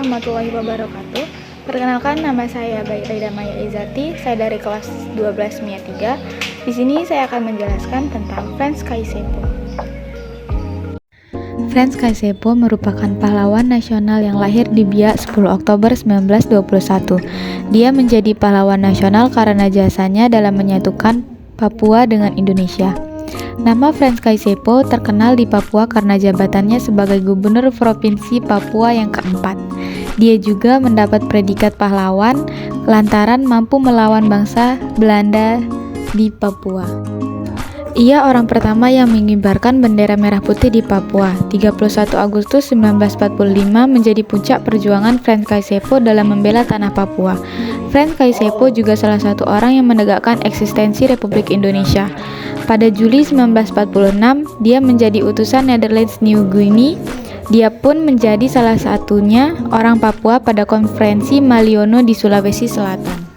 warahmatullahi wabarakatuh. Perkenalkan, nama saya Baik Raida Maya Izati. Saya dari kelas 12 MIA 3. Di sini saya akan menjelaskan tentang Franz Kaisepo. Franz Kaisepo merupakan pahlawan nasional yang lahir di Biak 10 Oktober 1921. Dia menjadi pahlawan nasional karena jasanya dalam menyatukan Papua dengan Indonesia. Nama Franz Kaisepo terkenal di Papua karena jabatannya sebagai Gubernur Provinsi Papua yang keempat. Dia juga mendapat predikat pahlawan lantaran mampu melawan bangsa Belanda di Papua. Ia orang pertama yang mengibarkan bendera merah putih di Papua. 31 Agustus 1945 menjadi puncak perjuangan Franz Kaisepo dalam membela tanah Papua. Franz Kaisepo juga salah satu orang yang menegakkan eksistensi Republik Indonesia. Pada Juli 1946, dia menjadi utusan Netherlands New Guinea. Dia pun menjadi salah satunya orang Papua pada konferensi Maliono di Sulawesi Selatan.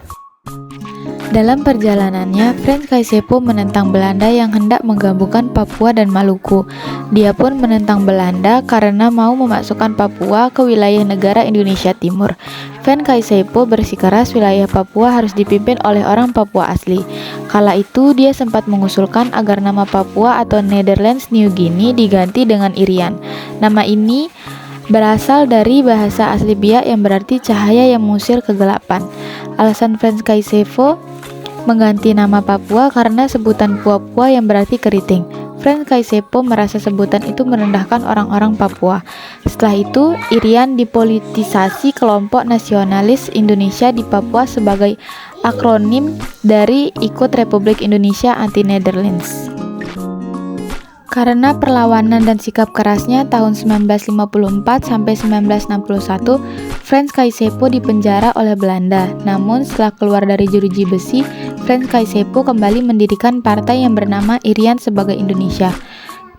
Dalam perjalanannya, Franz Kaisepo menentang Belanda yang hendak menggabungkan Papua dan Maluku. Dia pun menentang Belanda karena mau memasukkan Papua ke wilayah negara Indonesia Timur. Franz Kaisepo bersikeras wilayah Papua harus dipimpin oleh orang Papua asli. Kala itu, dia sempat mengusulkan agar nama Papua atau Netherlands New Guinea diganti dengan Irian. Nama ini berasal dari bahasa asli Biak yang berarti cahaya yang mengusir kegelapan. Alasan Franz Kaisepo mengganti nama Papua karena sebutan Papua yang berarti keriting. Franz Kaisepo merasa sebutan itu merendahkan orang-orang Papua. Setelah itu, Irian dipolitisasi kelompok nasionalis Indonesia di Papua sebagai akronim dari Ikut Republik Indonesia Anti Netherlands. Karena perlawanan dan sikap kerasnya tahun 1954 sampai 1961, Franz Kaisepo dipenjara oleh Belanda. Namun setelah keluar dari jeruji besi, Franz Kaisepo kembali mendirikan partai yang bernama Irian sebagai Indonesia.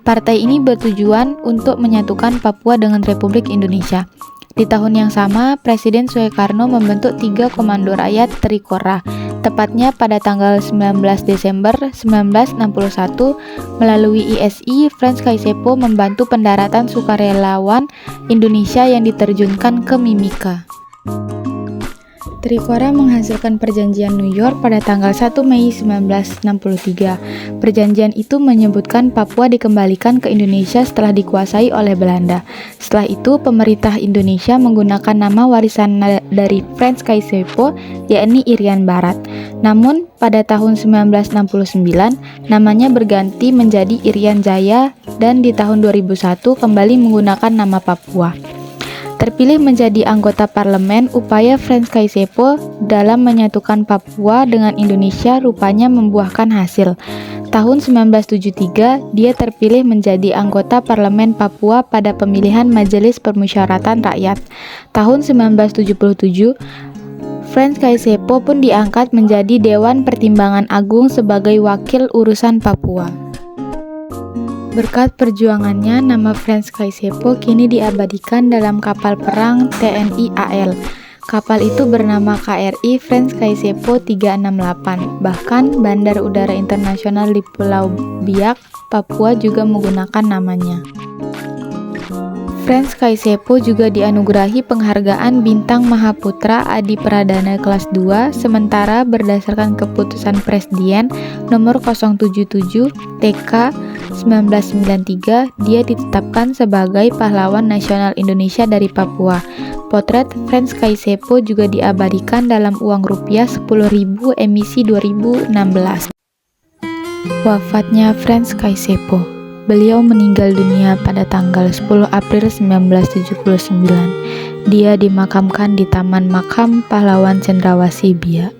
Partai ini bertujuan untuk menyatukan Papua dengan Republik Indonesia. Di tahun yang sama, Presiden Soekarno membentuk 3 Komando Rakyat Trikora. Tepatnya pada tanggal 19 Desember 1961, melalui ISI, Franz Kaisepo membantu pendaratan sukarelawan Indonesia yang diterjunkan ke Mimika. Trikora menghasilkan Perjanjian New York pada tanggal 1 Mei 1963. Perjanjian itu menyebutkan Papua dikembalikan ke Indonesia setelah dikuasai oleh Belanda. Setelah itu, pemerintah Indonesia menggunakan nama warisan dari Franz Kaisepo, yakni Irian Barat. Namun, pada tahun 1969, namanya berganti menjadi Irian Jaya dan di tahun 2001 kembali menggunakan nama Papua. Terpilih menjadi anggota parlemen, upaya Franz Kaisepo dalam menyatukan Papua dengan Indonesia rupanya membuahkan hasil. Tahun 1973, dia terpilih menjadi anggota parlemen Papua pada pemilihan Majelis Permusyawaratan Rakyat. Tahun 1977, Franz Kaisepo pun diangkat menjadi Dewan Pertimbangan Agung sebagai wakil urusan Papua. Berkat perjuangannya, nama Franz Kaisepo kini diabadikan dalam kapal perang TNI AL. Kapal itu bernama KRI Franz Kaisepo 368. Bahkan Bandar Udara Internasional di Pulau Biak, Papua juga menggunakan namanya. Franz Kaisepo juga dianugerahi penghargaan Bintang Mahaputra Adi Pradana kelas 2, sementara berdasarkan keputusan Presiden nomor 077 TK 1993, dia ditetapkan sebagai pahlawan nasional Indonesia dari Papua. Potret Franz Kaisepo juga diabadikan dalam uang rupiah 10.000 emisi 2016. Wafatnya Franz Kaisepo. Beliau meninggal dunia pada tanggal 10 April 1979. Dia dimakamkan di Taman Makam Pahlawan Cendrawasih Biak.